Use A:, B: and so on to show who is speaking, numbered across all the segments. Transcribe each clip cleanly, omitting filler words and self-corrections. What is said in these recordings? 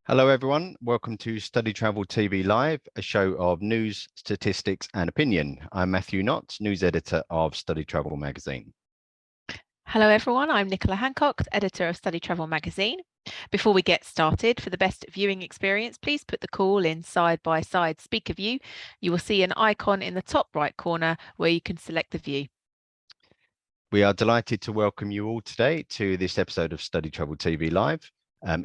A: Hello, everyone. Welcome to StudyTravel TV Live, a show of news, statistics, and opinion. I'm Matthew Knott, news editor of StudyTravel Magazine.
B: Hello, everyone. I'm Nicola Hancock, editor of StudyTravel Magazine. Before we get started, for the best viewing experience, please put the call in side-by-side speaker view. You will see an icon in the top right corner where you can select the view.
A: We are delighted to welcome you all today to this episode of StudyTravel TV Live.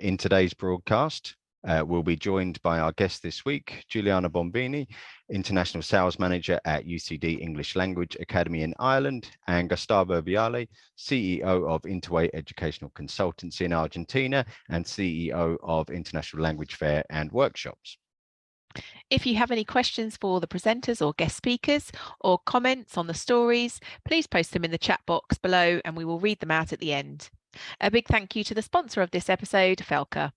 A: In today's broadcast, we'll be joined by our guest this week, Giuliana Bonvini, International Sales Manager at UCD English Language Academy in Ireland, and Gustavo Viale, CEO of Interway Educational Consultancy in Argentina and CEO of International Language Fair and Workshops.
B: If you have any questions for the presenters or guest speakers or comments on the stories, please post them in the chat box below and we will read them out at the end. A big thank you to the sponsor of this episode, Felka.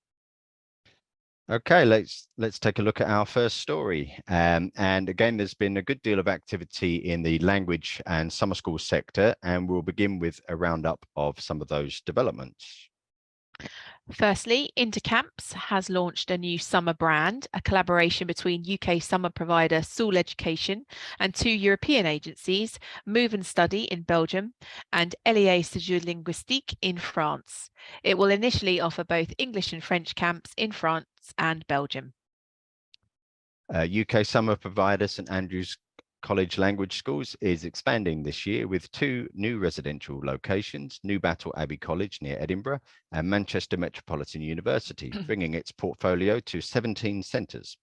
A: Okay, let's take a look at our first story. And again, there's been a good deal of activity in the language and summer school sector, and we'll begin with a roundup of some of those developments.
B: Firstly, Intercamps has launched a new summer brand, a collaboration between UK summer provider Soul Education and two European agencies, Move and Study in Belgium and LEA Séjour Linguistique in France. It will initially offer both English and French camps in France and Belgium.
A: UK summer provider St Andrews College Language Schools is expanding this year with two new residential locations, Newbattle Abbey College near Edinburgh and Manchester Metropolitan University, bringing its portfolio to 17 centres.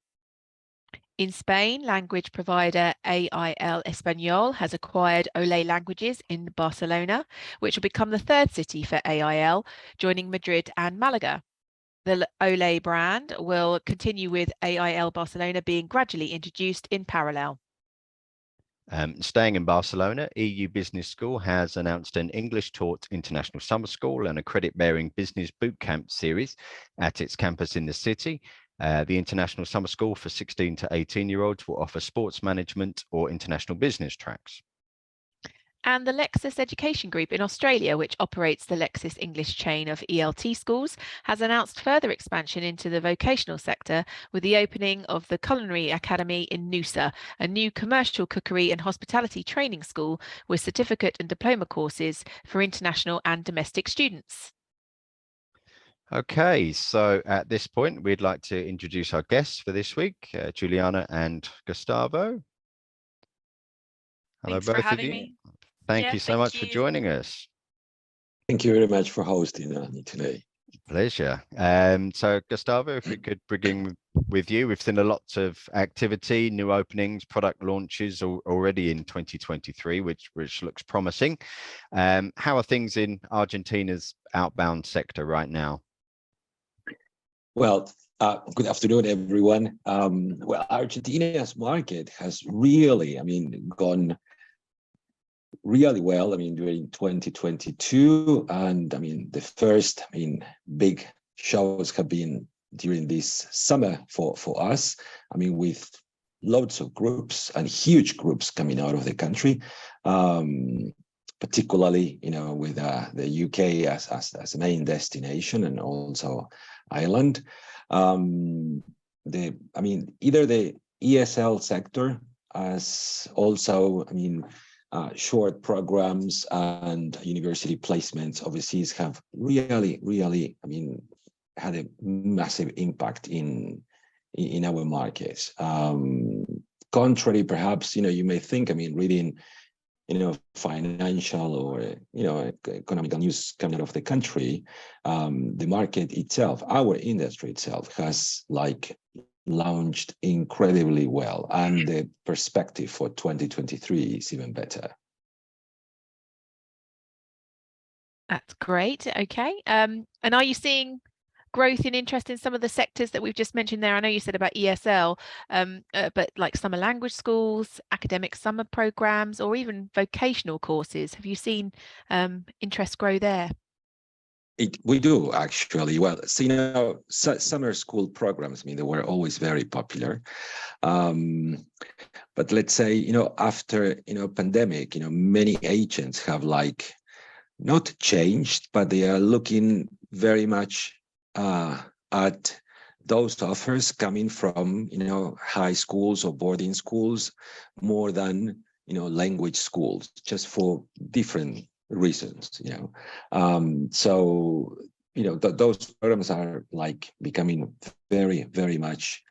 B: In Spain, language provider AIL Español has acquired Olé Languages in Barcelona, which will become the third city for AIL, joining Madrid and Malaga. The Olé brand will continue with AIL Barcelona being gradually introduced in parallel.
A: Staying in Barcelona, EU Business School has announced an English taught international summer school and a credit-bearing business bootcamp series at its campus in the city. The international summer school for 16 to 18-year-olds will offer sports management or international business tracks.
B: And the Lexis Education Group in Australia, which operates the Lexis English chain of ELT schools, has announced further expansion into the vocational sector with the opening of the Culinary Academy in Noosa, a new commercial cookery and hospitality training school with certificate and diploma courses for international and domestic students.
A: Okay, so at this point, we'd like to introduce our guests for this week, Giuliana and Gustavo. Hello,
C: Thanks
A: both
C: for
A: of
C: having
A: you.
C: me.
A: Thank you so much for joining us.
D: Thank you very much for hosting me today.
A: Pleasure. So Gustavo, if we could begin with you, we've seen a lot of activity, new openings, product launches already in 2023, which looks promising. How are things in Argentina's outbound sector right now?
D: Well, good afternoon, everyone. Well, Argentina's market has really, gone really well, during 2022. And the first, big shows have been during this summer for us, with loads of groups and huge groups coming out of the country, particularly, with the UK as a main destination and also Ireland. Either the ESL sector as also, short programs and university placements overseas have really, had a massive impact in our markets. Contrary, perhaps, you may think, reading, financial or, economic news coming out of the country, the market itself, our industry itself has launched incredibly well, and the perspective for 2023 is even better.
B: That's great. Okay. And are you seeing growth in interest in some of the sectors that we've just mentioned there? I know you said about ESL, but like summer language schools, academic summer programs, or even vocational courses. Have you seen interest grow there?
D: We do actually. Well, so, summer school programs, I mean, they were always very popular. But let's say, after, pandemic, many agents have like not changed, but they are looking very much at those offers coming from, high schools or boarding schools more than, language schools, just for different reasons, so those programs are like becoming very, very much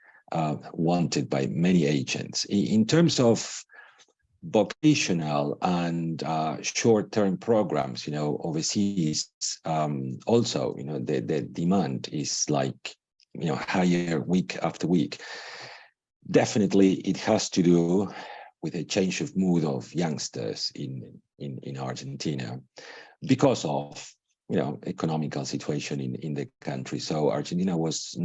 D: wanted by many agents. In terms of vocational and short-term programs, overseas, also, the demand is like, higher week after week. Definitely, it has to do with a change of mood of youngsters in Argentina because of economical situation in the country. So Argentina was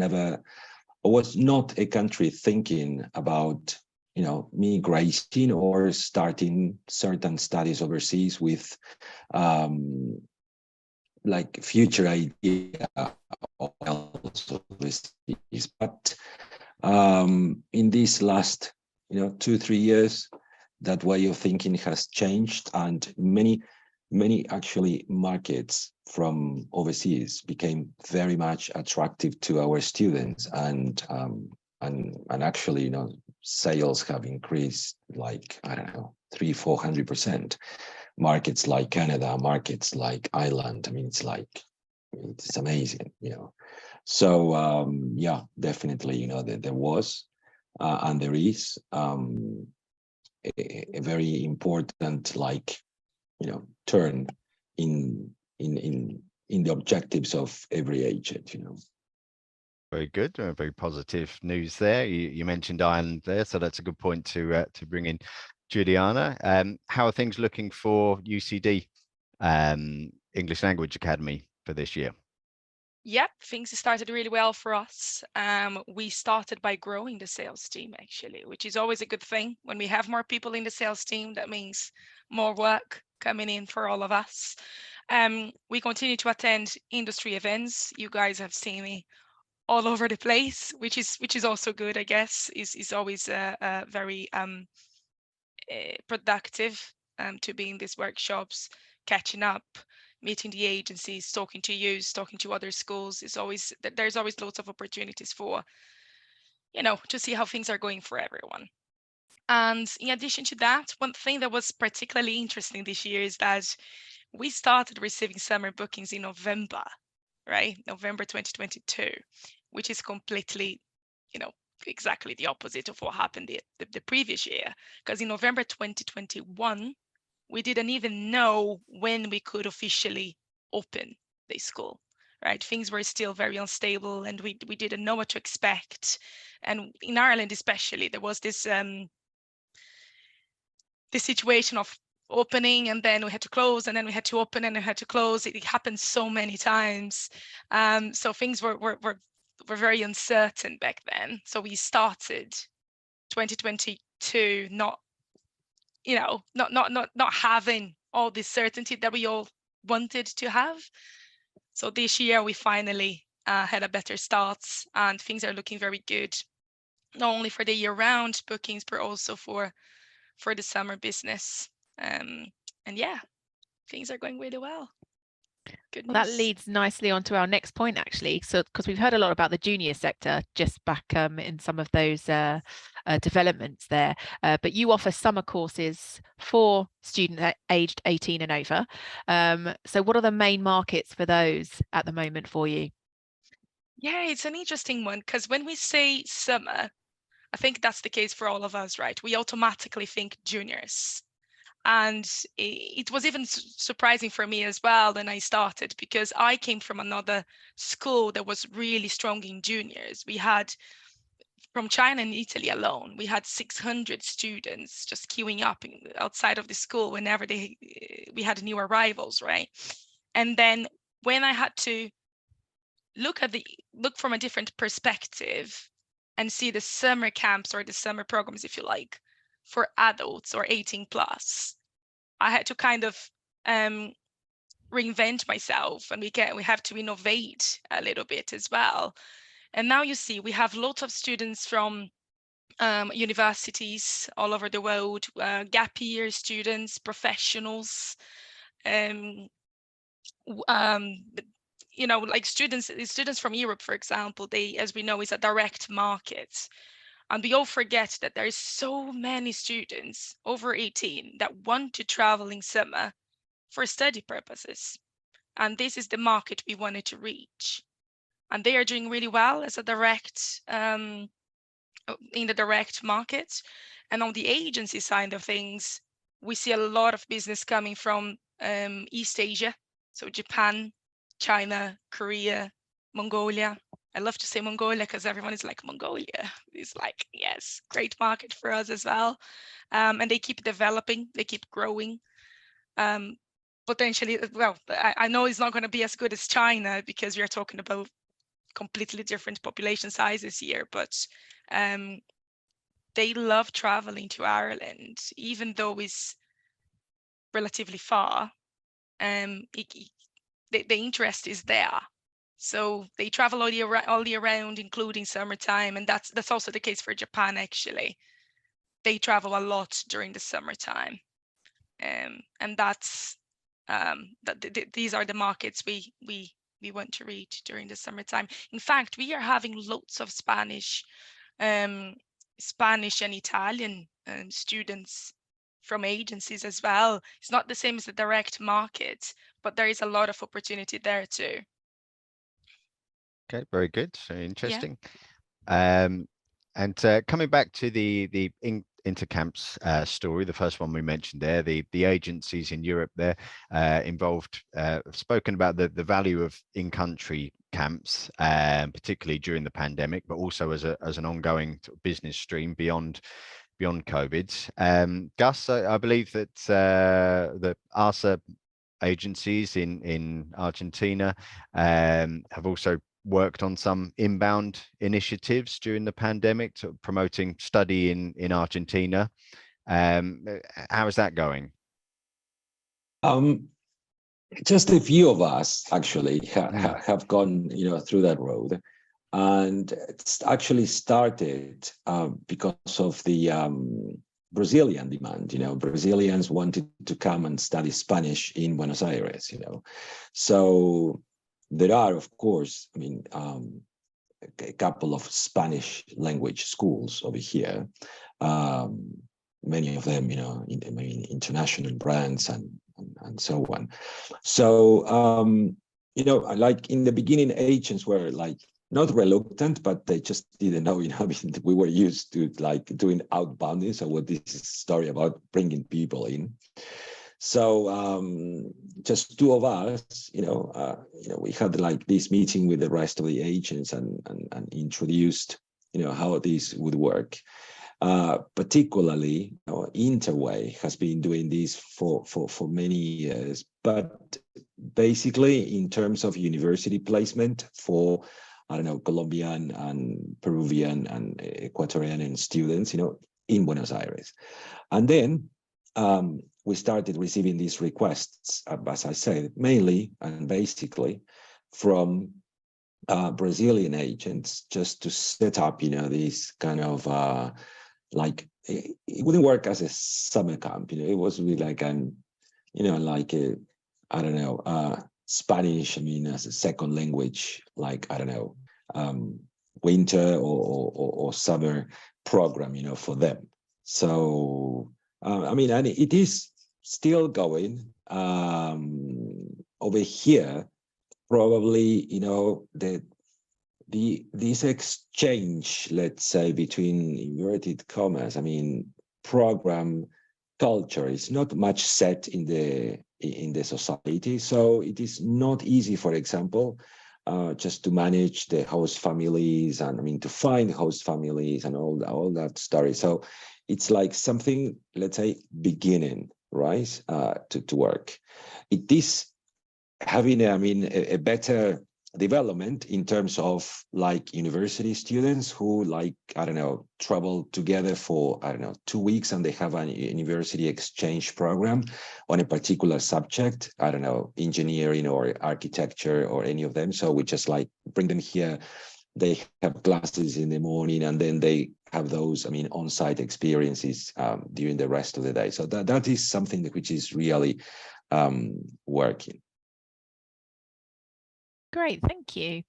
D: not a country thinking about migrating or starting certain studies overseas with like future idea of overseas. But in these last 2-3 years, that way of thinking has changed, and many actually markets from overseas became very much attractive to our students, and actually sales have increased like, I don't know, 300-400%. Markets like Canada, markets like Ireland, I mean, it's amazing, So yeah, definitely, there was and there is a very important turn in the objectives of every agent,
A: Very good, very positive news there. You mentioned Ireland there, so that's a good point to bring in Giuliana. How are things looking for UCD English Language Academy for this year?
C: Yep, things started really well for us. We started by growing the sales team, actually, which is always a good thing. When we have more people in the sales team, that means more work coming in for all of us. We continue to attend industry events. You guys have seen me all over the place, which is also good, I guess. Is always very productive to be in these workshops, catching up, meeting the agencies, talking to other schools. There's always lots of opportunities for, to see how things are going for everyone. And in addition to that, one thing that was particularly interesting this year is that we started receiving summer bookings in November, right? November 2022, which is completely, exactly the opposite of what happened the previous year. Because in November 2021, we didn't even know when we could officially open the school, right? Things were still very unstable, and we didn't know what to expect. And in Ireland especially, there was this situation of opening, and then we had to close, and then we had to open, and we had to close. It happened so many times. So things were very uncertain back then. So we started 2022 not having all the certainty that we all wanted to have. So this year we finally had a better start, and things are looking very good, not only for the year-round bookings, but also for the summer business. And yeah, things are going really well. Good news.
B: That leads nicely on to our next point, actually. So, because we've heard a lot about the junior sector just back in some of those developments there, but you offer summer courses for students aged 18 and over. So what are the main markets for those at the moment for you?
C: Yeah, it's an interesting one, because when we say summer, I think that's the case for all of us, right? We automatically think juniors. And it was even surprising for me as well when I started, because I came from another school that was really strong in juniors. We had, from China and Italy alone, we had 600 students just queuing up outside of the school whenever we had new arrivals, right? And then when I had to look from a different perspective and see the summer camps or the summer programs, if you like, for adults or 18 plus. I had to kind of reinvent myself, and we have to innovate a little bit as well. And now you see we have lots of students from universities all over the world, gap year students, professionals, like students from Europe, for example. They, as we know, is a direct market. And we all forget that there is so many students over 18 that want to travel in summer for study purposes. And this is the market we wanted to reach. And they are doing really well as a direct, in the direct market. And on the agency side of things, we see a lot of business coming from East Asia. So Japan, China, Korea, Mongolia. I love to say Mongolia because everyone is like, Mongolia. It's like, yes, great market for us as well. And they keep developing, they keep growing. Potentially, well, I know it's not going to be as good as China because we are talking about completely different population sizes here, but they love traveling to Ireland, even though it's relatively far. The interest is there. So they travel all year round, including summertime, and that's also the case for Japan. Actually, they travel a lot during the summertime, and that's these are the markets we want to reach during the summertime. In fact, we are having lots of Spanish and Italian students from agencies as well. It's not the same as the direct market, but there is a lot of opportunity there too.
A: Okay, very good. So interesting. Yeah. And coming back to the intercamps story, the first one we mentioned there, the agencies in Europe there involved, spoken about the value of in-country camps, particularly during the pandemic, but also as an ongoing business stream beyond COVID. Gus, I believe that the ARSA agencies in Argentina have also worked on some inbound initiatives during the pandemic to promoting study in Argentina. How is that going?
D: Just a few of us actually have gone, through that road, and it's actually started because of the Brazilian demand. Brazilians wanted to come and study Spanish in Buenos Aires. So there are, of course, a couple of Spanish language schools over here. Many of them, international brands and so on. So, like in the beginning, agents were like not reluctant, but they just didn't know. We were used to like doing outbounding. So what this is a story about bringing people in. So just two of us, we had like this meeting with the rest of the agents and introduced, how this would work. Particularly, Interway has been doing this for many years, but basically in terms of university placement for, Colombian and Peruvian and Ecuadorian students, in Buenos Aires. And then we started receiving these requests, as I said, mainly and basically from Brazilian agents, just to set up, this kind of like it wouldn't work as a summer camp. It was really like Spanish. As a second language, like winter or summer program, for them. So and it is still going over here. Probably, this exchange, let's say, between inverted commas, program culture is not much set in the society. So it is not easy, for example, just to manage the host families and to find host families and all that story. So it's like something, let's say, beginning, right, to work. It is having, a better development in terms of like university students who, like, I don't know, travel together for, I don't know, 2 weeks, and they have a university exchange program on a particular subject, I don't know, engineering or architecture or any of them. So we just like bring them here. They have classes in the morning, and then they have those, I mean, on-site experiences during the rest of the day. So that is something which is really working.
B: Great, thank you.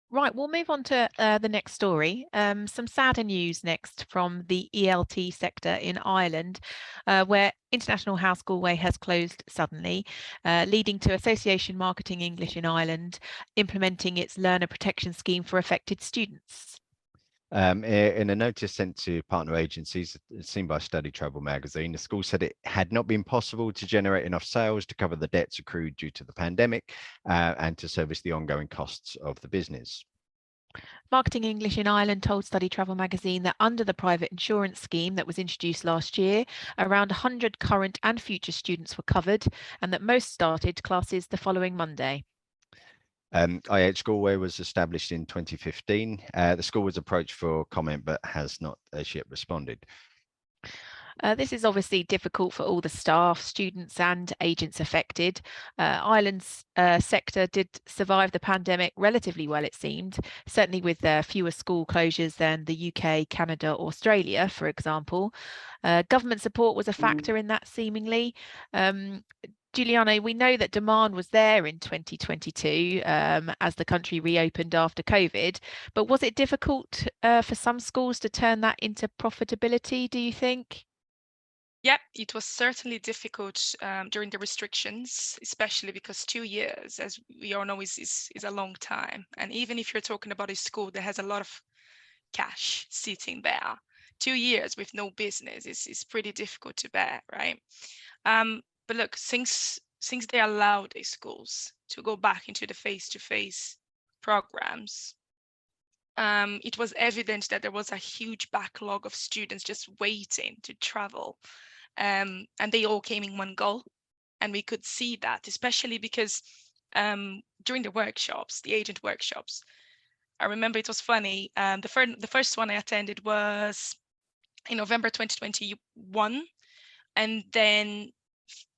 B: Right, we'll move on to the next story. Some sadder news next from the ELT sector in Ireland, where International House Galway has closed suddenly, leading to Association Marketing English in Ireland implementing its learner protection scheme for affected students.
A: In a notice sent to partner agencies, seen by StudyTravel Magazine, the school said it had not been possible to generate enough sales to cover the debts accrued due to the pandemic and to service the ongoing costs of the business.
B: Marketing English in Ireland told StudyTravel Magazine that under the private insurance scheme that was introduced last year, around 100 current and future students were covered, and that most started classes the following Monday.
A: IH Galway was established in 2015. The school was approached for comment, but has not as yet responded.
B: This is obviously difficult for all the staff, students and agents affected. Ireland's sector did survive the pandemic relatively well, it seemed, certainly with fewer school closures than the UK, Canada, Australia, for example. Government support was a factor in that, seemingly. Giuliana, we know that demand was there in 2022 as the country reopened after COVID, but was it difficult for some schools to turn that into profitability, do you think?
C: Yep, it was certainly difficult during the restrictions, especially because 2 years, as we all know, is a long time. And even if you're talking about a school that has a lot of cash sitting there, 2 years with no business is pretty difficult to bear, right? But look, since they allowed the schools to go back into the face-to-face programs, it was evident that there was a huge backlog of students just waiting to travel. And they all came in one go. And we could see that, especially because during the workshops, the agent workshops, I remember it was funny. The first one I attended was in November 2021. And then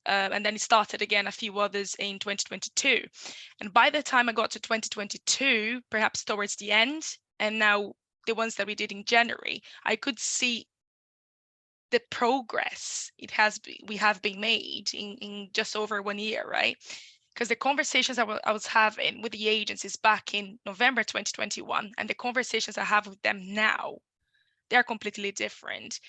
C: it started again, a few others in 2022. And by the time I got to 2022, perhaps towards the end, and now the ones that we did in January, I could see the progress we have been made in just over 1 year, right? Because the conversations I was having with the agencies back in November 2021 and the conversations I have with them now, they're completely different.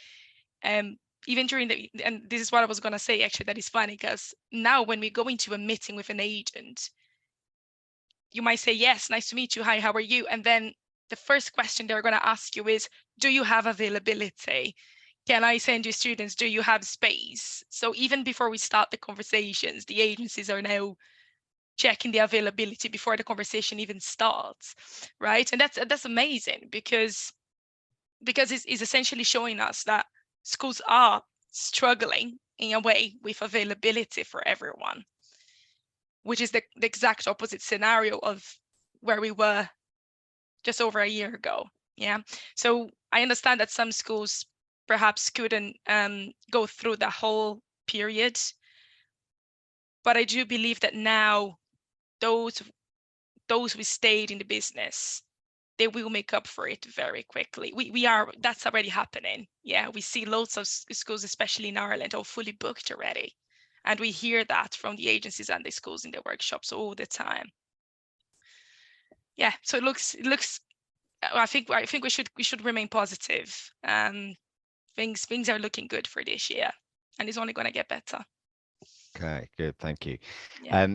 C: Even during and this is what I was going to say, actually, that is funny, because now when we go into a meeting with an agent, you might say, yes, nice to meet you, hi, how are you? And then the first question they're going to ask you is, do you have availability? Can I send you students? Do you have space? So even before we start the conversations, the agencies are now checking the availability before the conversation even starts, right? And that's amazing, because it's essentially showing us that schools are struggling in a way with availability for everyone, which is the exact opposite scenario of where we were just over a year ago. Yeah. So I understand that some schools perhaps couldn't go through the whole period, but I do believe that now those who stayed in the business, they will make up for it very quickly. That's already happening. Yeah, we see loads of schools, especially in Ireland, are fully booked already. And we hear that from the agencies and the schools in the workshops all the time. Yeah, so it looks I think we should remain positive. Things are looking good for this year, and it's only going to get better.
A: Okay, good, thank you.
C: Yeah.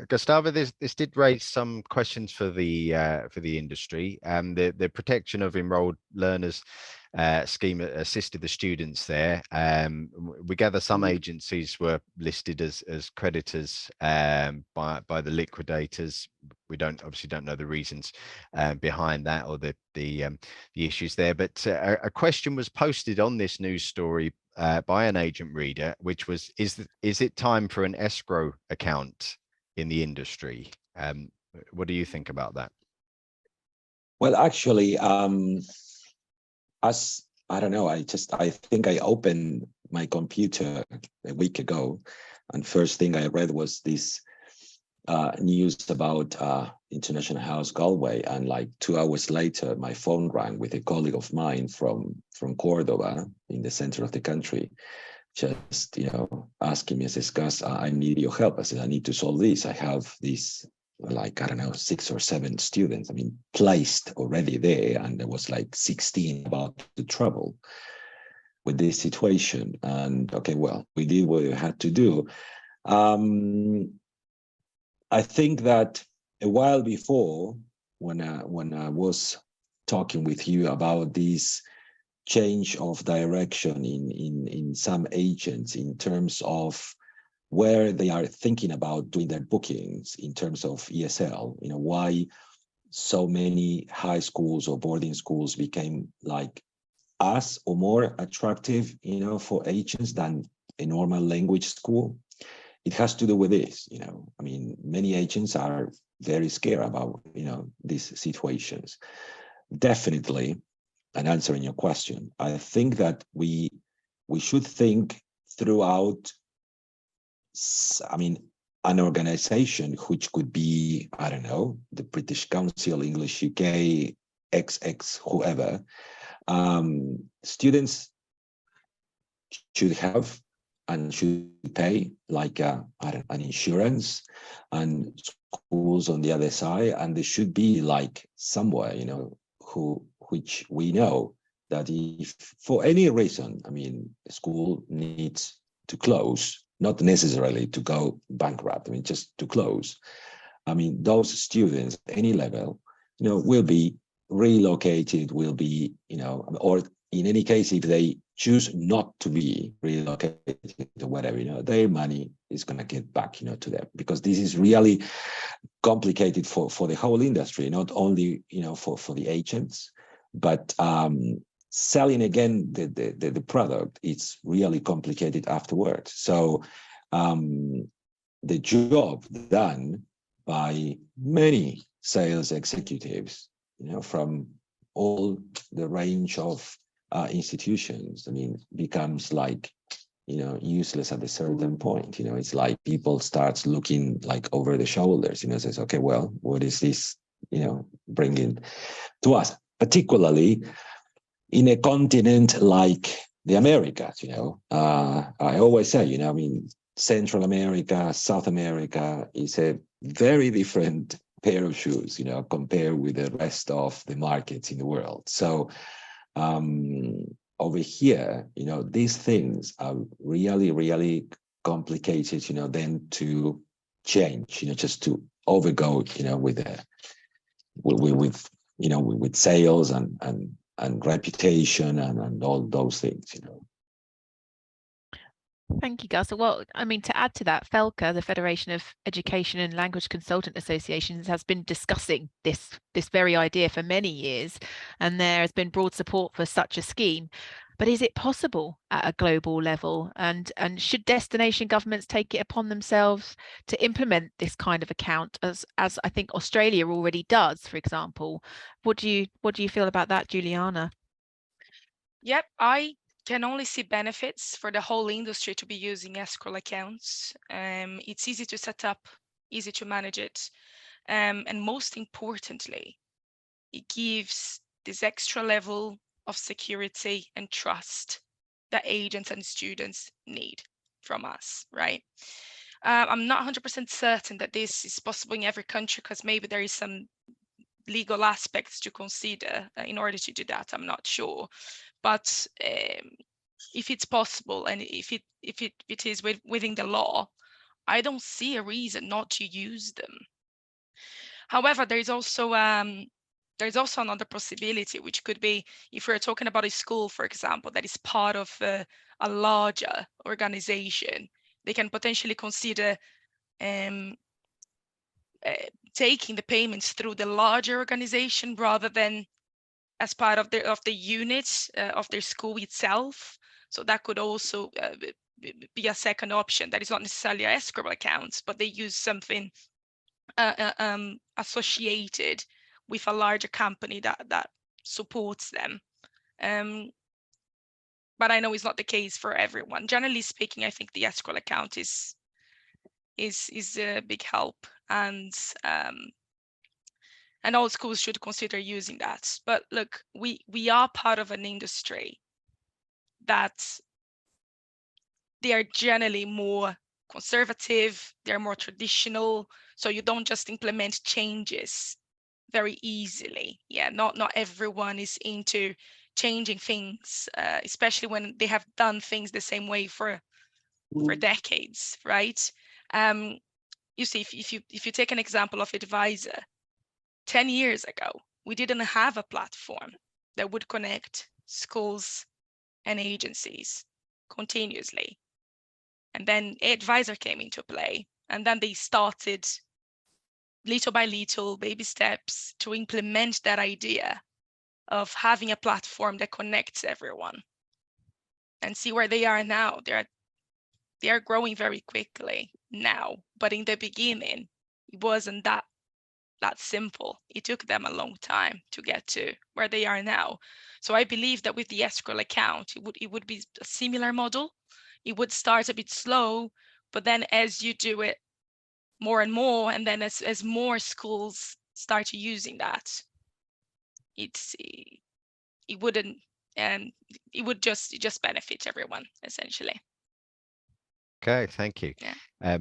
A: Gustavo, this did raise some questions for the industry. The protection of enrolled learners scheme assisted the students there. We gather some agencies were listed as creditors by the liquidators. We obviously don't know the reasons behind that or the issues there. But a question was posted on this news story by an agent reader, which was, is it time for an escrow account in the industry? What do you think about that?
D: Well, actually, as I don't know, I think I opened my computer a week ago, and first thing I read was this news about International House Galway, and like 2 hours later, my phone rang with a colleague of mine from Córdoba in the center of the country, just asking me, as Gus, I need your help. I said, I need to solve this. I have this, like, I don't know, 6 or 7 students, I mean, placed already there, and there was like 16 about to trouble with this situation. And okay, well, we did what we had to do. I think that a while before, when I was talking with you about this change of direction in some agents in terms of where they are thinking about doing their bookings in terms of ESL, why so many high schools or boarding schools became like as or more attractive, for agents than a normal language school. It has to do with this, I mean, many agents are very scared about, these situations. Definitely, and answering your question, I think that we should think throughout, I mean, an organization which could be, I don't know, the British Council, English UK, XX, whoever. Students should have and should pay like an insurance, and schools on the other side, and there should be like somewhere, which we know that if for any reason, I mean, a school needs to close, not necessarily to go bankrupt, I mean, just to close. I mean, those students at any level, will be relocated, will be, or in any case, if they choose not to be relocated or whatever, their money is going to get back, to them, because this is really complicated for the whole industry, not only, for the agents, but selling again the product, it's really complicated afterwards. So the job done by many sales executives, from all the range of institutions, I mean, becomes like, useless at a certain point. It's like people start looking like over the shoulders, says, okay, well, what is this, bringing to us, particularly in a continent like the Americas, I always say, I mean, Central America, South America is a very different pair of shoes, compared with the rest of the markets in the world. So over here, these things are really, really complicated, then to change, just to overgo, with sales and reputation and all those things,
B: Thank you, Gus. Well, I mean, to add to that, FELCA, the Federation of Education and Language Consultant Associations, has been discussing this very idea for many years, and there has been broad support for such a scheme. But is it possible at a global level? And should destination governments take it upon themselves to implement this kind of account, as I think Australia already does, for example? What do you feel about that, Giuliana?
C: Yep, I can only see benefits for the whole industry to be using escrow accounts. It's easy to set up, easy to manage it, and most importantly, it gives this extra level of security and trust that agents and students need from us, right? I'm not 100% certain that this is possible in every country, because maybe there is some legal aspects to consider in order to do that. I'm not sure, but if it's possible, and if it is within the law, I don't see a reason not to use them. However, there's also another possibility, which could be, if we're talking about a school, for example, that is part of a larger organization, they can potentially consider taking the payments through the larger organization rather than as part of the unit of their school itself. So that could also be a second option that is not necessarily escrow accounts, but they use something associated with a larger company that supports them. But I know it's not the case for everyone. Generally speaking, I think the escrow account is a big help, and all schools should consider using that. But look, we are part of an industry that they are generally more conservative, they're more traditional, so you don't just implement changes very easily. Yeah, not everyone is into changing things, especially when they have done things the same way for decades, right? You see, if you take an example of Advisor, 10 years ago, we didn't have a platform that would connect schools and agencies continuously. And then Advisor came into play, and then they started little by little, baby steps, to implement that idea of having a platform that connects everyone. And see where they are now. They are growing very quickly now, but in the beginning, it wasn't that simple. It took them a long time to get to where they are now. So I believe that with the escrow account, it would be a similar model. It would start a bit slow, but then as you do it more and more, and then as more schools start using that, it would just benefit everyone, essentially.
A: Okay, thank you.
C: Yeah.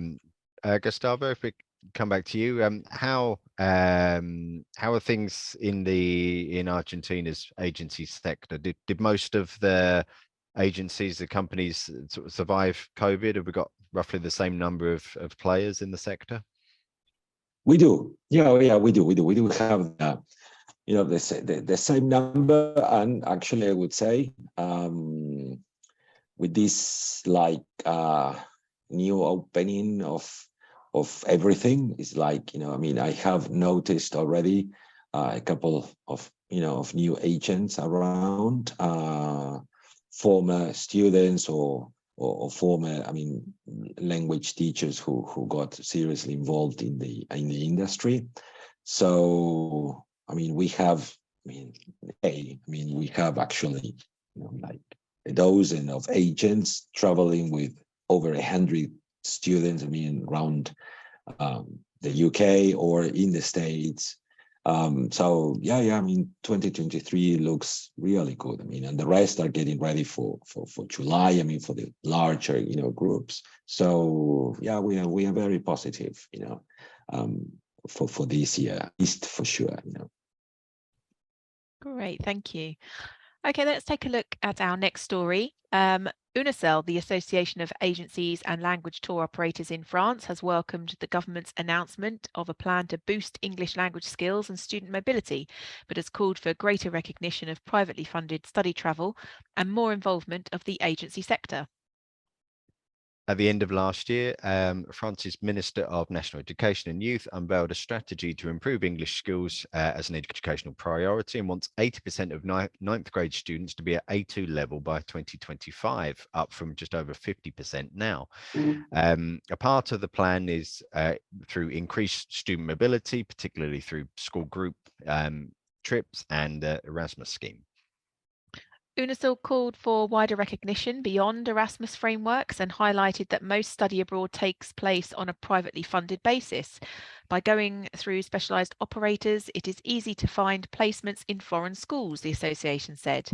A: Gustavo, if we come back to you, how are things in Argentina's agency sector? Did most of the agencies, the companies, sort of survive COVID? Have we got roughly the same number of players in the sector?
D: We do. Yeah, we do. We do have the same number, and actually, I would say with this new opening of everything, is like, I mean, I have noticed already a couple of new agents around, former students or former, language teachers who got seriously involved in the industry. So we have actually like a dozen of agents traveling with over 100 students, around the UK or in the States. So yeah, 2023 looks really good. And the rest are getting ready for July, for the larger, groups. So yeah, we are very positive, for this year, at least for sure,
B: Great, thank you. Okay, let's take a look at our next story. UNICEL, the Association of Agencies and Language Tour Operators in France, has welcomed the government's announcement of a plan to boost English language skills and student mobility, but has called for greater recognition of privately funded study travel and more involvement of the agency sector.
A: At the end of last year, France's Minister of National Education and Youth unveiled a strategy to improve English skills as an educational priority, and wants 80% of ninth grade students to be at A2 level by 2025, up from just over 50% now. A part of the plan is through increased student mobility, particularly through school group trips and Erasmus scheme.
B: UNICEL called for wider recognition beyond Erasmus frameworks and highlighted that most study abroad takes place on a privately funded basis. By going through specialised operators, it is easy to find placements in foreign schools, the association said.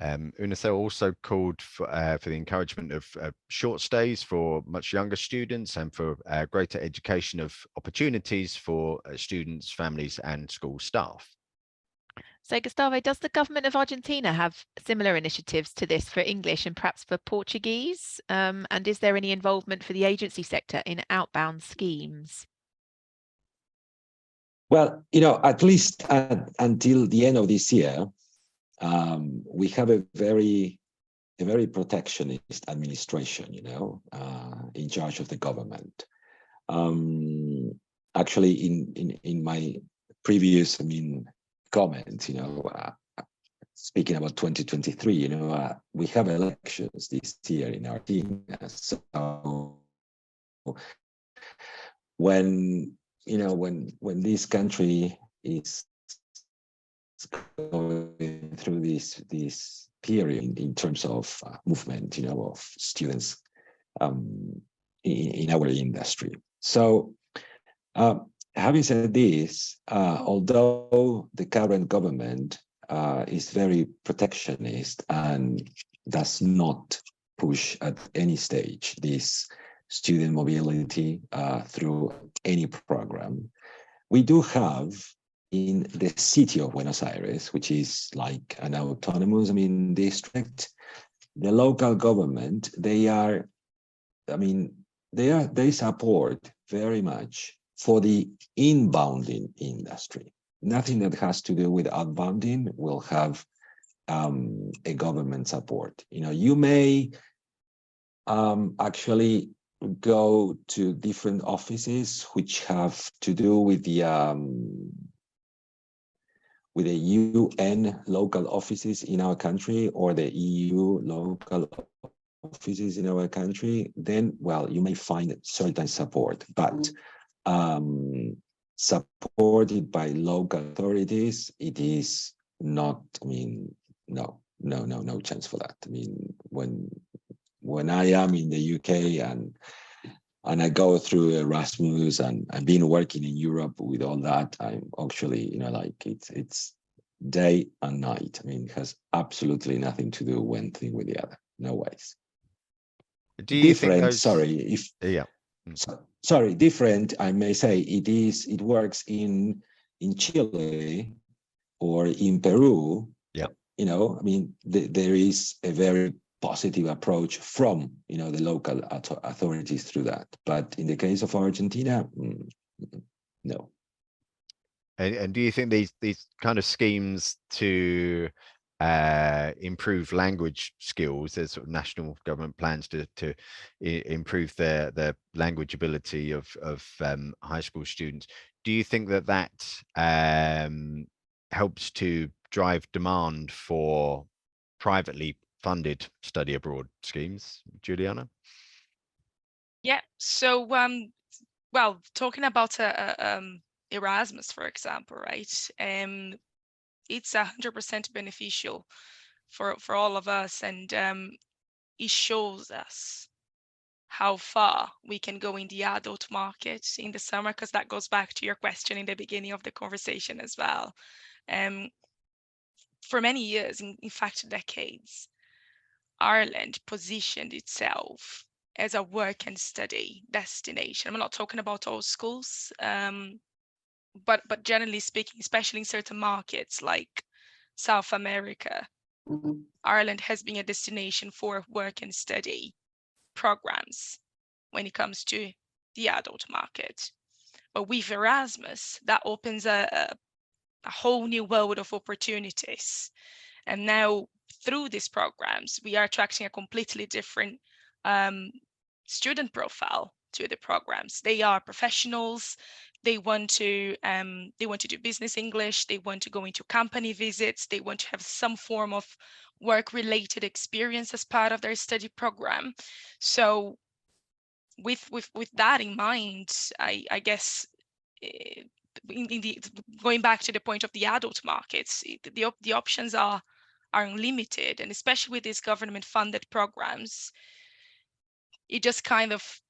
A: UNICEL also called for the encouragement of short stays for much younger students and for greater education of opportunities for students, families and school staff.
B: So, Gustavo, does the government of Argentina have similar initiatives to this for English and perhaps for Portuguese? And is there any involvement for the agency sector in outbound schemes?
D: Well, at least until the end of this year, we have a very protectionist administration, in charge of the government. Actually, in my previous, comment, speaking about 2023, we have elections this year in Argentina. So when you know, when this country is going through this period in terms of movement, you know, of students in our industry. So having said this, although the current government is very protectionist and does not push at any stage this student mobility through any program, we do have in the city of Buenos Aires, which is like an autonomous, district, the local government, they support very much for the inbounding industry. Nothing that has to do with outbounding will have a government support. You know, you may actually go to different offices which have to do with the UN local offices in our country or the EU local offices in our country, then, well, you may find certain support, but supported by local authorities, it is not, no chance for that. When I am in the UK and I go through Erasmus and I've been working in Europe with all that, I'm actually, like it's day and night. It has absolutely nothing to do one thing with the other. No ways.
A: Do you think those...
D: Sorry, different, I may say, it works in Chile or in Peru.
A: Yeah.
D: There is a very positive approach from the local authorities through that, but in the case of Argentina, no.
A: And do you think these kind of schemes to improve language skills, there's sort of national government plans to improve their language ability of high school students, do you think that helps to drive demand for privately funded study abroad schemes, Giuliana?
C: Yeah, so well, talking about Erasmus, for example, right? It's 100% beneficial for all of us, and it shows us how far we can go in the adult market in the summer, because that goes back to your question in the beginning of the conversation as well. For many years, in fact decades, Ireland positioned itself as a work and study destination. I'm not talking about all schools, but generally speaking, especially in certain markets like South America, Ireland has been a destination for work and study programs when it comes to the adult market. But with Erasmus, that opens a whole new world of opportunities. And now through these programs, we are attracting a completely different student profile to the programs. They are professionals. They want to do business English. They want to go into company visits. They want to have some form of work-related experience as part of their study program. So with that in mind, I guess going back to the point of the adult markets, the options are unlimited, and especially with these government-funded programs, it just kind of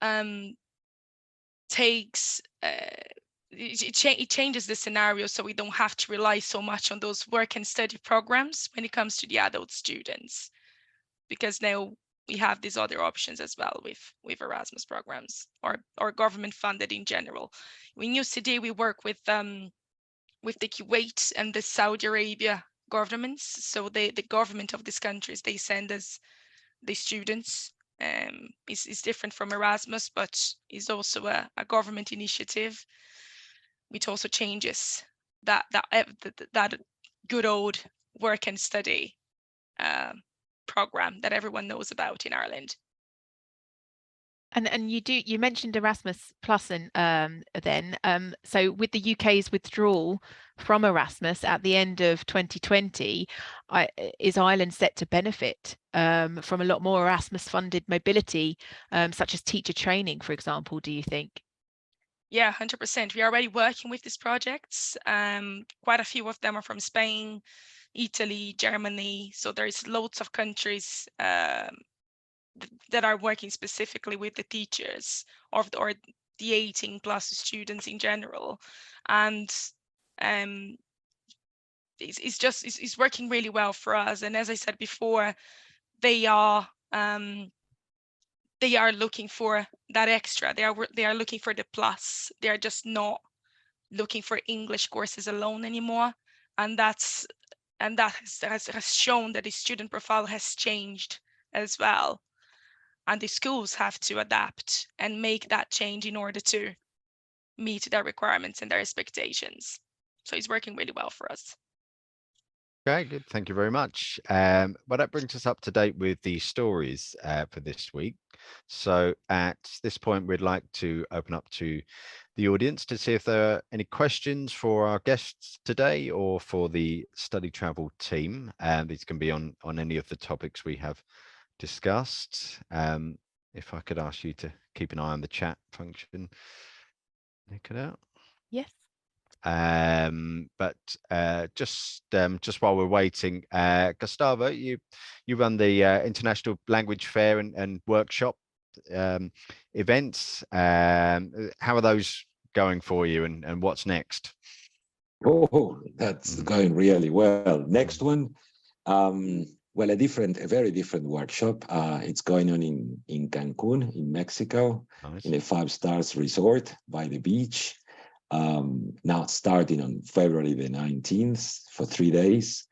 C: it changes the scenario, so we don't have to rely so much on those work and study programs when it comes to the adult students, because now we have these other options as well with Erasmus programs or government funded in general. In UCD, we work with the Kuwait and the Saudi Arabia governments. So the government of these countries, they send us the students. It's different from Erasmus, but is also a government initiative, which also changes that good old work and study program that everyone knows about in Ireland.
B: And you mentioned Erasmus Plus and so with the UK's withdrawal from Erasmus at the end of 2020, is Ireland set to benefit from a lot more Erasmus funded mobility, such as teacher training, for example, do you think?
C: Yeah, 100%. We are already working with these projects. Quite a few of them are from Spain, Italy, Germany. So there's loads of countries that are working specifically with the teachers or the 18 plus students in general. And it's working really well for us. And as I said before, they are looking for that extra. They are looking for the plus. They are just not looking for English courses alone anymore. And that has shown that the student profile has changed as well. And the schools have to adapt and make that change in order to meet their requirements and their expectations. So it's working really well for us.
A: Okay, good. Thank you very much. Well, that brings us up to date with the stories for this week. So at this point, we'd like to open up to the audience to see if there are any questions for our guests today or for the StudyTravel team. These can be on any of the topics we have discussed. If I could ask you to keep an eye on the chat function. Nick it out.
B: Yes.
A: But just while we're waiting, Gustavo, you run the International Language Fair and workshop events. How are those going for you, and what's next?
D: Oh, that's going really well. Next one, well, a very different workshop. It's going on in Cancun, in Mexico,
A: Nice.
D: in a 5-star resort by the beach. Now starting on February the 19th for 3 days.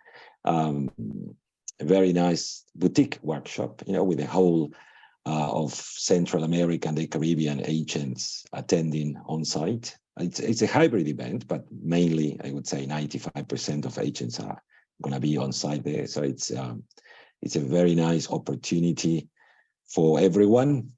D: A very nice boutique workshop, with the whole of Central America and the Caribbean agents attending on site. It's a hybrid event, but mainly I would say 95% of agents are going to be on site there. So it's a very nice opportunity for everyone,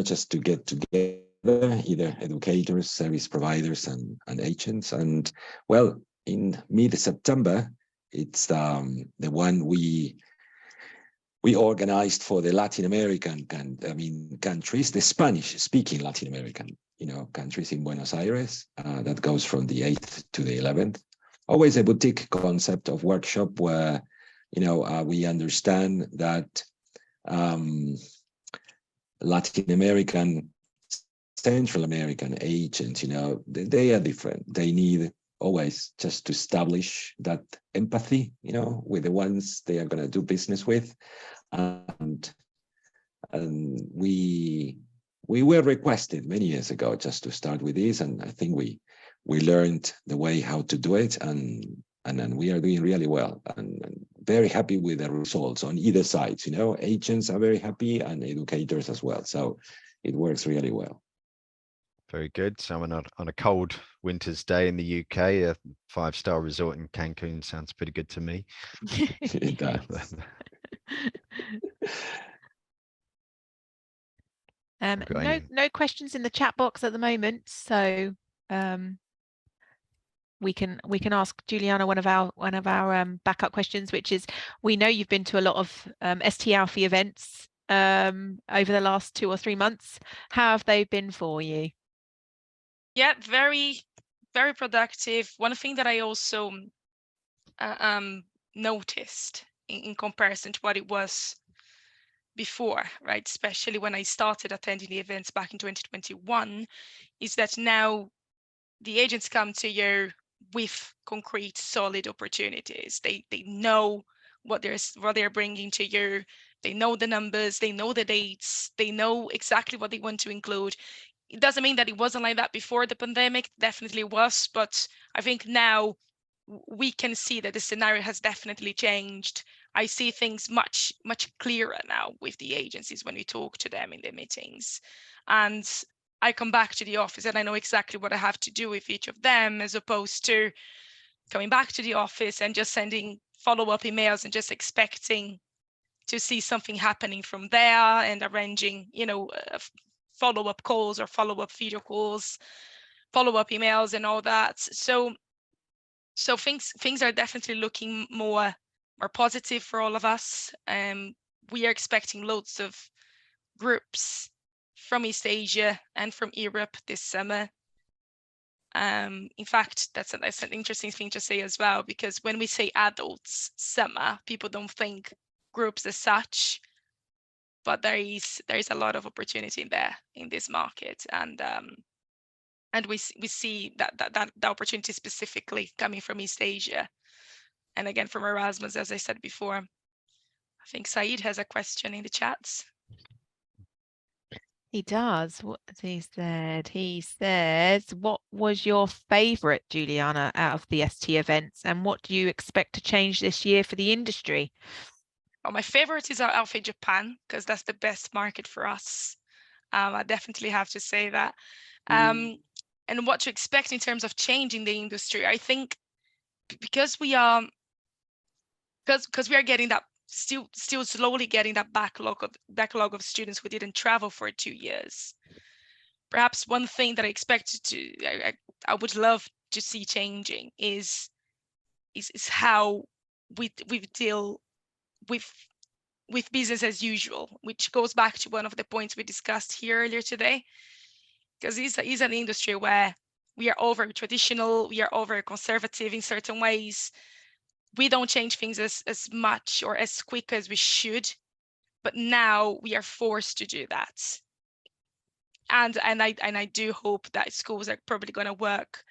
D: just to get together, either educators, service providers, and agents. And well, in mid-September, it's the one we organized for the Latin American countries, the Spanish-speaking Latin American countries in Buenos Aires. That goes from the 8th to the 11th. Always a boutique concept of workshop where we understand that Latin American, Central American agents, they are different. They need always just to establish that empathy, with the ones they are going to do business with. And we were requested many years ago just to start with this, and I think we learned the way how to do it, and then we are doing really well, and very happy with the results on either sides. Agents are very happy and educators as well. So it works really well.
A: Very good. So on a cold winter's day in the UK, a 5-star resort in Cancun sounds pretty good to me.
D: It does.
B: No questions in the chat box at the moment, so we can ask Giuliana one of our backup questions, which is, we know you've been to a lot of STalfie events over the last 2 or 3 months. How have they been for you?
C: Yeah, very, very productive. One thing that I also noticed in comparison to what it was before, right, especially when I started attending the events back in 2021, is that now the agents come to you with concrete, solid opportunities. They know what they're bringing to you. They know the numbers. They know the dates. They know exactly what they want to include. It doesn't mean that it wasn't like that before the pandemic. Definitely was, but I think now we can see that the scenario has definitely changed. I see things much clearer now with the agencies when we talk to them in the meetings, and I come back to the office and I know exactly what I have to do with each of them, as opposed to coming back to the office and just sending follow-up emails and just expecting to see something happening from there and arranging, follow-up calls or follow-up video calls, follow-up emails and all that. So things are definitely looking more positive for all of us. We are expecting loads of groups from East Asia and from Europe this summer. In fact, that's an interesting thing to say as well, because when we say adults summer, people don't think groups as such, but there is a lot of opportunity in there in this market, and we see that the opportunity specifically coming from East Asia, and again from Erasmus, as I said before. I think Said has a question in the chats.
B: He does. What he said? He says, what was your favorite, Giuliana, out of the ST events, and what do you expect to change this year for the industry?
C: Well, my favorite is Alpha Japan, because that's the best market for us. I definitely have to say that. And what to expect in terms of change in the industry, I think because we are getting that still slowly getting that backlog of students who didn't travel for 2 years. Perhaps one thing that I would love to see changing is how we deal with business as usual, which goes back to one of the points we discussed here earlier today, because this is an industry where we are over traditional, we are over conservative in certain ways. We don't change things as much or as quick as we should, but now we are forced to do that. And I do hope that schools are probably going to work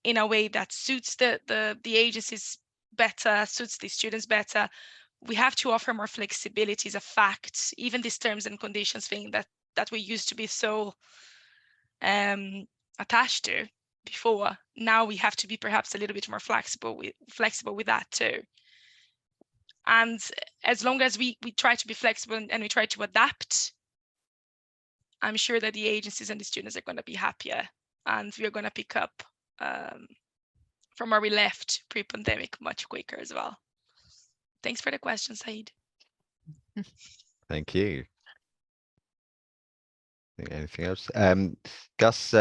C: in a way that suits the agencies better, suits the students better. We have to offer more flexibility is a fact. Even this terms and conditions thing that we used to be so attached to before, now we have to be perhaps a little bit more flexible with that too. And as long as we try to be flexible and we try to adapt, I'm sure that the agencies and the students are going to be happier, and we're going to pick up from where we left pre-pandemic much quicker as well. Thanks for the question, Said.
A: Thank you. Anything else? Gus,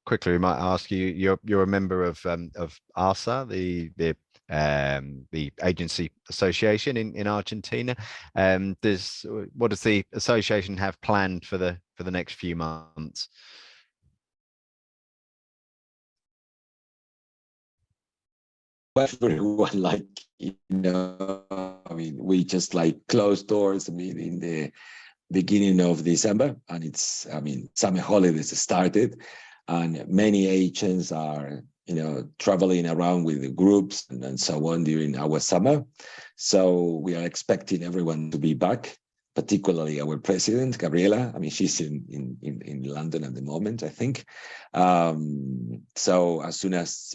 A: quickly, we might ask you. You're a member of ARSA, the agency association in Argentina. What does the association have planned for the next few months?
D: Well, everyone, I mean, we just closed doors. I mean, in the beginning of December, and it's, I mean, summer holidays started, and many agents are, traveling around with the groups and so on during our summer. So we are expecting everyone to be back, particularly our president, Gabriela. I mean, she's in London at the moment, I think. So as soon as,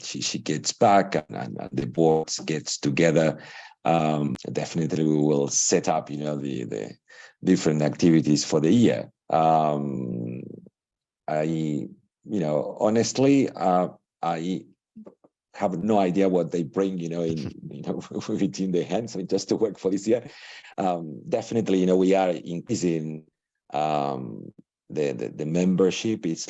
D: she gets back and the board gets together, definitely we will set up, the different activities for the year. Honestly, I have no idea what they bring, within their hands. I mean, just to work for this year. Definitely, we are increasing the membership. It's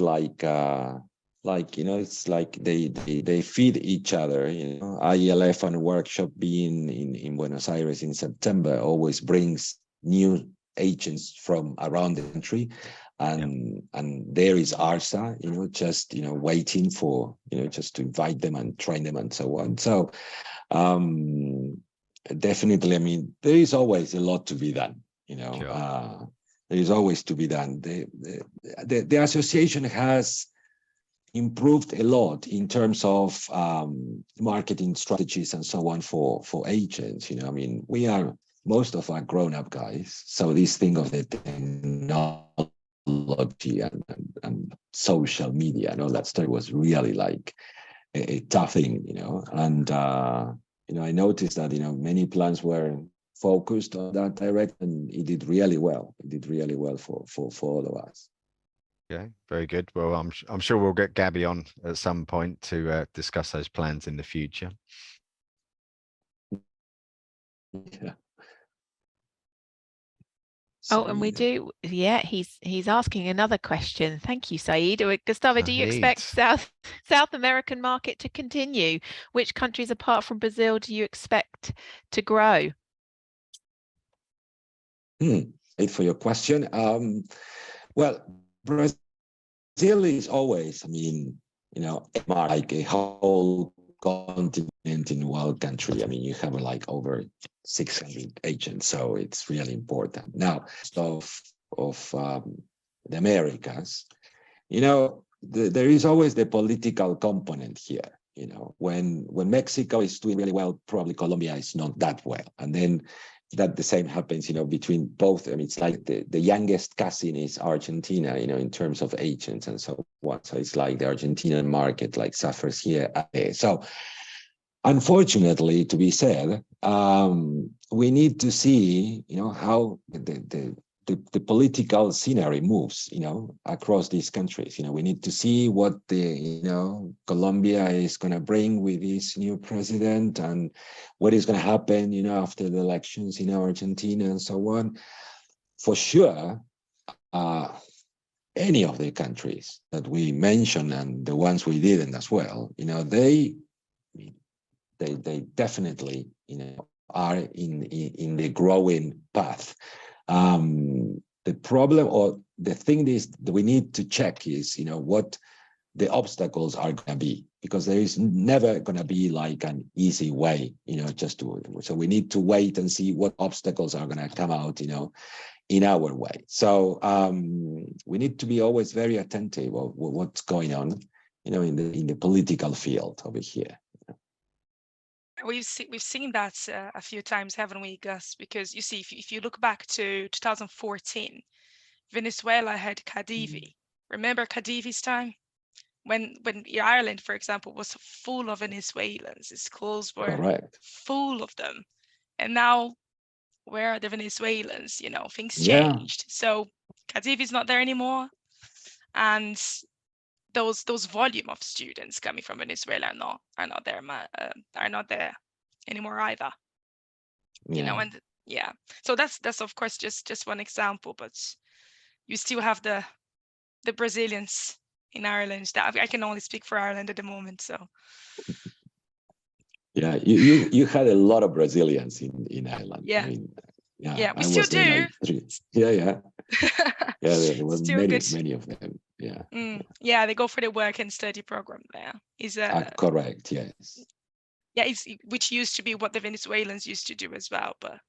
D: it's like they feed each other. ILF and workshop being in Buenos Aires in September always brings new agents from around the country. And there is ARSA, just waiting for just to invite them and train them and so on. So definitely, I mean, there is always a lot to be done.
A: Sure.
D: There is always to be done. The association has improved a lot in terms of marketing strategies and so on for agents. I mean, most of our grown-up guys, so this thing of the technology and social media and all that stuff was really a tough thing, and I noticed that many plans were focused on that direction, and it did really well. It did really well for all of us.
A: Okay, very good. Well, I'm sure we'll get Gabby on at some point to discuss those plans in the future.
D: Yeah.
B: Oh, and we do. Yeah, he's asking another question. Thank you, Said. Gustavo, do you expect South American market to continue? Which countries apart from Brazil do you expect to grow?
D: Wait for your question. Well, Brazil is always, I mean, like a whole continent in one country. I mean, you have like over 600 agents, so it's really important. Now, of the Americas, there is always the political component here. When Mexico is doing really well, probably Colombia is not that well, and then that the same happens, between both. I mean, it's like the youngest cousin is Argentina, in terms of agents and so on. So it's like the Argentinian market like suffers here. So unfortunately, to be said, we need to see, how the political scenery moves, across these countries. We need to see what Colombia is going to bring with this new president, and what is going to happen, after the elections, Argentina and so on. For sure, any of the countries that we mentioned and the ones we didn't as well, they definitely, are in the growing path. The problem, or the thing is that we need to check is, what the obstacles are going to be, because there is never going to be like an easy way, just to, so we need to wait and see what obstacles are going to come out, in our way. So we need to be always very attentive of what's going on, in the political field over here.
C: We've seen that a few times, haven't we, Gus? Because you see, if you look back to 2014, Venezuela had Khadivi. Remember Khadivi's time? When Ireland, for example, was full of Venezuelans, the schools were
D: Correct.
C: full of them. And now, where are the Venezuelans? Things
D: Yeah.
C: changed. So Khadivi's not there anymore. And those volume of students coming from Venezuela are not there anymore either. And yeah, so that's of course just one example, but you still have the Brazilians in Ireland. That I can only speak for Ireland at the moment. So
D: yeah, you had a lot of Brazilians in Ireland.
C: Yeah.
D: I mean,
C: yeah, we
D: I
C: still
D: was there
C: do.
D: like 3. Yeah, there was
C: Still good.
D: many of them. Yeah.
C: Yeah, they go for the work and study program there.
D: Correct. Yes.
C: Yeah, which used to be what the Venezuelans used to do as well, but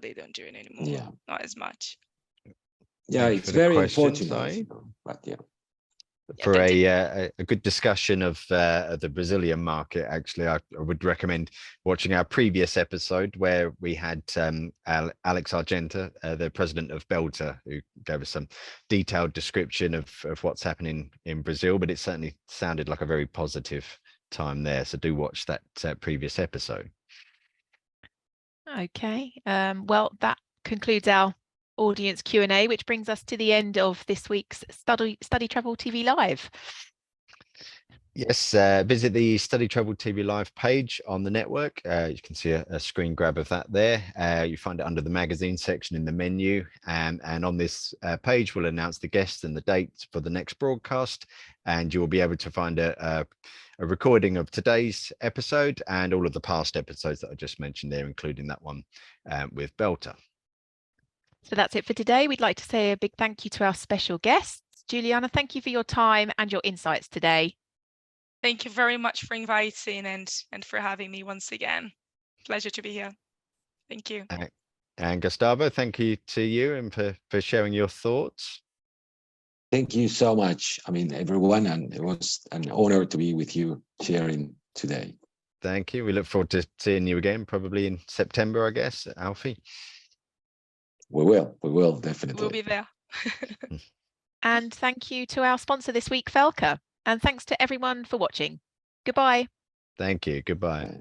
C: they don't do it anymore.
D: Yeah.
C: Not as much.
D: Yeah,
A: Thanks
D: it's
A: for the
D: very
A: question,
D: unfortunate. But yeah.
A: For a good discussion of the Brazilian market, actually, I would recommend watching our previous episode where we had Alex Argenta, the president of Belter, who gave us some detailed description of what's happening in Brazil, but it certainly sounded like a very positive time there. So do watch that previous episode.
B: Okay, well, that concludes our audience Q&A, which brings us to the end of this week's StudyTravel TV Live.
A: Yes, visit the StudyTravel TV Live page on the network. You can see a screen grab of that there. You find it under the magazine section in the menu, and on this page we'll announce the guests and the dates for the next broadcast, and you will be able to find a recording of today's episode and all of the past episodes that I just mentioned there, including that one with Belter.
B: So that's it for today. We'd like to say a big thank you to our special guests. Giuliana, thank you for your time and your insights today.
C: Thank you very much for inviting and for having me once again. Pleasure to be here. Thank you.
A: And Gustavo, thank you to you and for sharing your thoughts.
D: Thank you so much. I mean, everyone, and it was an honor to be with you sharing today.
A: Thank you. We look forward to seeing you again, probably in September, I guess, Alfie.
D: We will definitely.
C: We'll be there.
B: And thank you to our sponsor this week, Felka. And thanks to everyone for watching. Goodbye.
A: Thank you. Goodbye.